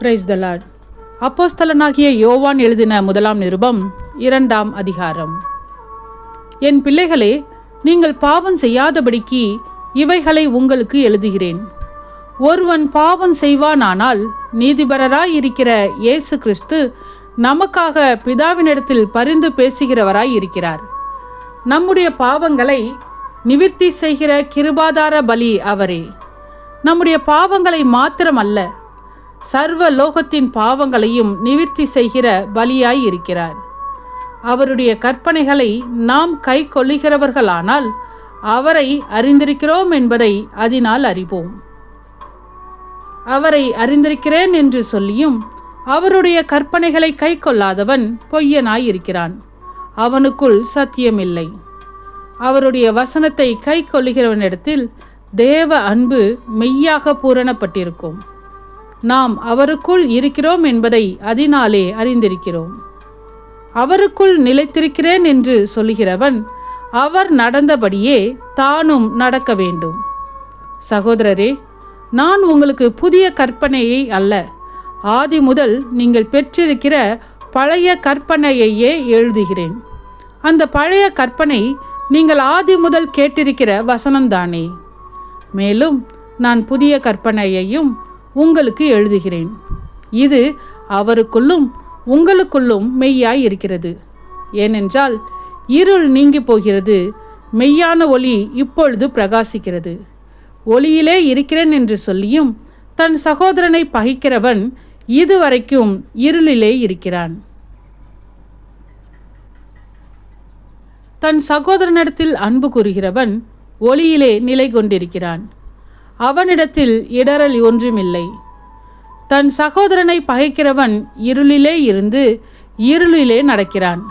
Praise the Lord. அப்போஸ்தலனாகிய யோவான் எழுதின முதலாம் நிருபம் 2ஆம் அதிகாரம். என் பிள்ளைகளே, நீங்கள் பாவம் செய்யாதபடிக்கு இவைகளை உங்களுக்கு எழுதுகிறேன். ஒருவன் பாவம் செய்வானானால் நீதிபரராயிருக்கிற இயேசு கிறிஸ்து நமக்காக பிதாவினிடத்தில் பரிந்து பேசுகிறவராய் இருக்கிறார். நம்முடைய பாவங்களை நிவிர்த்தி செய்கிற கிருபாதார பலி அவரே. நம்முடைய பாவங்களை மாத்திரமல்ல, சர்வ லோகத்தின் பாவங்களையும் நிவிர்த்தி செய்கிற பலியாய் இருக்கிறார். அவருடைய கற்பனைகளை நாம் கை கொள்ளுகிறவர்களானால் அவரை அறிந்திருக்கிறோம் என்பதை அதனால் அறிவோம். அவரை அறிந்திருக்கிறேன் என்று சொல்லியும் அவருடைய கற்பனைகளை கை கொள்ளாதவன் பொய்யனாய் இருக்கிறான், அவனுக்குள் சத்தியமில்லை. அவருடைய வசனத்தை கை கொள்ளுகிறவனிடத்தில் தேவ அன்பு மெய்யாக பூரணப்பட்டிருக்கும். நாம் அவருக்குள் இருக்கிறோம் என்பதை அதனாலே அறிந்திருக்கிறோம். அவருக்குள் நிலைத்திருக்கிறேன் என்று சொல்லுகிறவன் அவர் நடந்தபடியே தானும் நடக்க வேண்டும். சகோதரரே, நான் உங்களுக்கு புதிய கற்பனையை அல்ல, ஆதி முதல் நீங்கள் பெற்றிருக்கிற பழைய கற்பனையையே எழுதுகிறேன். அந்த பழைய கற்பனை நீங்கள் ஆதி முதல் கேட்டிருக்கிற வசனம்தானே. மேலும் நான் புதிய கற்பனையையும் உங்களுக்கு எழுதுகிறேன். இது அவருக்குள்ளும் உங்களுக்குள்ளும் மெய்யாய் இருக்கிறது. ஏனென்றால் இருள் நீங்கி போகிறது, மெய்யான ஒளி இப்பொழுது பிரகாசிக்கிறது. ஒளியிலே இருக்கிறேன் என்று சொல்லியும் தன் சகோதரனை பகைக்கிறவன் இதுவரைக்கும் இருளிலே இருக்கிறான். தன் சகோதரனிடத்தில் அன்பு கூறுகிறவன் ஒளியிலே நிலை கொண்டிருக்கிறான், அவனிடத்தில் இடறல் ஒன்றுமில்லை. தன் சகோதரனை பகைக்கிறவன் இருளிலே இருந்து இருளிலே நடக்கிறான்.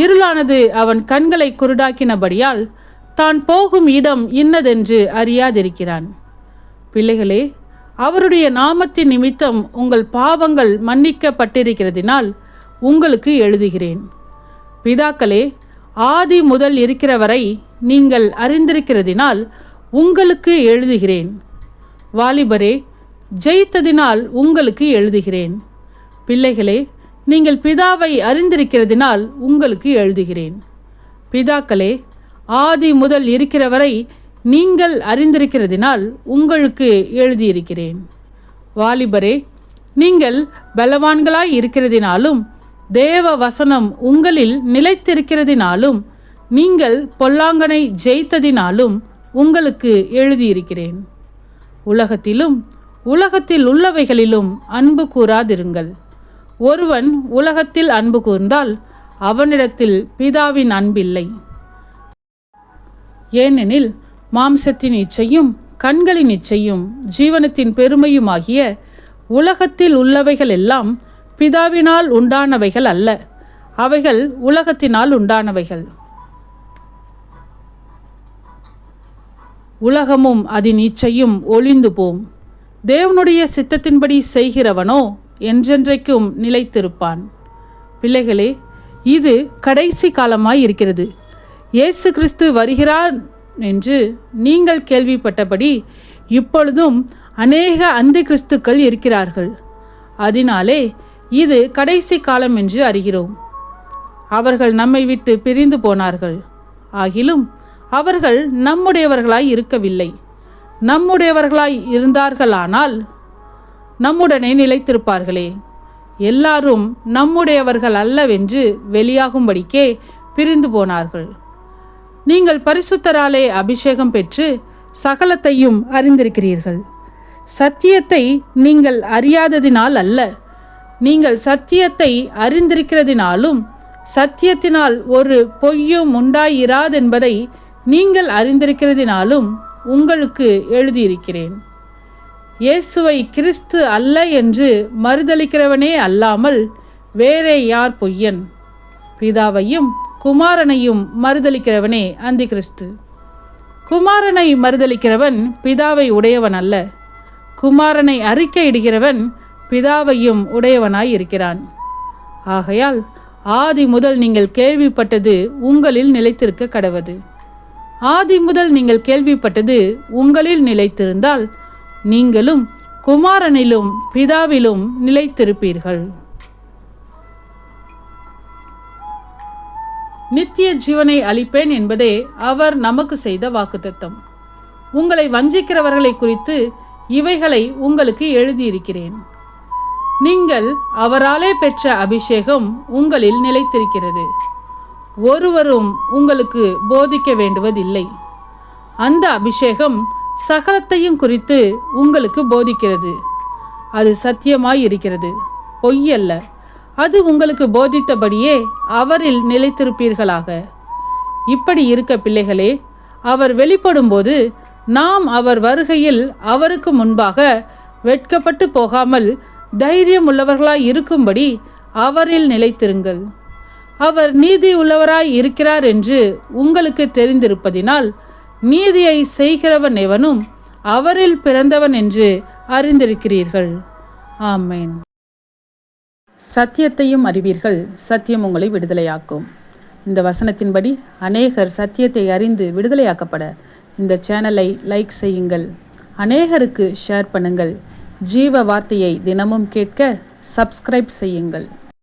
இருளானது அவன் கண்களை குருடாக்கினபடியால் தான் போகும் இடம் இன்னதென்று அறியாதிருக்கிறான். பிள்ளைகளே, அவருடைய நாமத்தின் நிமித்தம் உங்கள் பாவங்கள் மன்னிக்கப்பட்டிருக்கிறதினால் உங்களுக்கு எழுதுகிறேன். பிதாக்களே, ஆதி முதல் இருக்கிறவரை நீங்கள் அறிந்திருக்கிறதினால் உங்களுக்கு எழுதுகிறேன். வாலிபரே, ஜெயித்ததினால் உங்களுக்கு எழுதுகிறேன். பிள்ளைகளே, நீங்கள் பிதாவை அறிந்திருக்கிறதினால் உங்களுக்கு எழுதுகிறேன். பிதாக்களே, ஆதி முதல் இருக்கிறவரை நீங்கள் அறிந்திருக்கிறதினால் உங்களுக்கு எழுதியிருக்கிறேன். வாலிபரே, நீங்கள் பலவான்களாய் இருக்கிறதினாலும் தேவ வசனம் உங்களில் நிலைத்திருக்கிறதினாலும் நீங்கள் பொல்லாங்கனை ஜெயித்ததினாலும் உங்களுக்கு எழுதியிருக்கிறேன். உலகத்திலும் உலகத்தில் உள்ளவைகளிலும் அன்பு கூறாதிருங்கள். ஒருவன் உலகத்தில் அன்பு கூர்ந்தால் அவனிடத்தில் பிதாவின் அன்பில்லை. ஏனெனில் மாம்சத்தின் இச்சையும் கண்களின் இச்சையும் ஜீவனத்தின் பெருமையுமாகிய உலகத்தில் உள்ளவைகள் எல்லாம் பிதாவினால் உண்டானவைகள் அல்ல, அவைகள் உலகத்தினால் உண்டானவைகள். உலகமும் அதன் இச்சையும் ஒளிந்து போம். தேவனுடைய சித்தத்தின்படி செய்கிறவனோ என்றென்றைக்கும் நிலைத்திருப்பான். பிள்ளைகளே, இது கடைசி காலமாய் இருக்கிறது. இயேசு கிறிஸ்து வருகிறார் என்று நீங்கள் கேள்விப்பட்டபடி இப்பொழுதும் அநேக அந்தி கிறிஸ்துக்கள் இருக்கிறார்கள். அதனாலே இது கடைசி காலம் என்று அறிகிறோம். அவர்கள் நம்மை விட்டு பிரிந்து போனார்கள், ஆகிலும் அவர்கள் நம்முடையவர்களாய் இருக்கவில்லை. நம்முடையவர்களாய் இருந்தார்களானால் நம்முடனே நிலைத்திருப்பார்களே. எல்லாரும் நம்முடையவர்கள் அல்லவென்று வெளியாகும்படிக்கே பிரிந்து போனார்கள். நீங்கள் பரிசுத்தராலே அபிஷேகம் பெற்று சகலத்தையும் அறிந்திருக்கிறீர்கள். சத்தியத்தை நீங்கள் அறியாததினால் அல்ல, நீங்கள் சத்தியத்தை அறிந்திருக்கிறதினாலும் சத்தியத்தினால் ஒரு பொய்யும் உண்டாயிராதென்பதை நீங்கள் அறிந்திருக்கிறதினாலும் உங்களுக்கு எழுதியிருக்கிறேன். இயேசுவை கிறிஸ்து அல்ல என்று மறுதலிக்கிறவனே அல்லாமல் வேறே யார் பொய்யன்? பிதாவையும் குமாரனையும் மறுதலிக்கிறவனே அந்தி கிறிஸ்து. குமாரனை மறுதலிக்கிறவன் பிதாவை உடையவன் அல்ல, குமாரனை அறிக்கையிடுகிறவன் பிதாவையும் உடையவனாய் இருக்கிறான். ஆகையால் ஆதி முதல் நீங்கள் கேள்விப்பட்டது உங்களில் நிலைத்திருக்க கடவது. ஆதி முதல் நீங்கள் கேள்விப்பட்டது உங்களில் நிலைத்திருந்தால் நீங்களும் குமாரனிலும் பிதாவிலும் நிலைத்திருப்பீர்கள். நித்திய ஜீவனை அளிப்பேன் என்பதே அவர் நமக்கு செய்த வாக்குத்தத்தம். உங்களை வஞ்சிக்கிறவர்களை குறித்து இவைகளை உங்களுக்கு எழுதியிருக்கிறேன். நீங்கள் அவராலே பெற்ற அபிஷேகம் உங்களில் நிலைத்திருக்கிறது. ஒருவரும் உங்களுக்கு போதிக்க வேண்டுவதில்லை. அந்த அபிஷேகம் சகலத்தையும் குறித்து உங்களுக்கு போதிக்கிறது. அது சத்தியமாய் இருக்கிறது, பொய்யல்ல. அது உங்களுக்கு போதித்தபடியே அவரில் நிலைத்திருப்பீர்களாக. இப்படி இருக்க பிள்ளைகளே, அவர் வெளிப்படும்போது நாம் அவர் வருகையில் அவருக்கு முன்பாக வெட்கப்பட்டு போகாமல் தைரியம் உள்ளவர்களாய் இருக்கும்படி அவரில் நிலைத்திருங்கள். அவர் நீதி உள்ளவராய் இருக்கிறார் என்று உங்களுக்கு தெரிந்திருப்பதினால் நீதியை செய்கிறவன் எவனும் அவரில் பிறந்தவன் என்று அறிந்திருக்கிறீர்கள். ஆமென். சத்தியத்தையும் அறிவீர்கள், சத்தியம் உங்களை விடுதலையாக்கும். இந்த வசனத்தின்படி அநேகர் சத்தியத்தை அறிந்து விடுதலையாக்கப்பட இந்த சேனலை லைக் செய்யுங்கள், அநேகருக்கு ஷேர் பண்ணுங்கள். ஜீவ வார்த்தையை தினமும் கேட்க சப்ஸ்கிரைப் செய்யுங்கள்.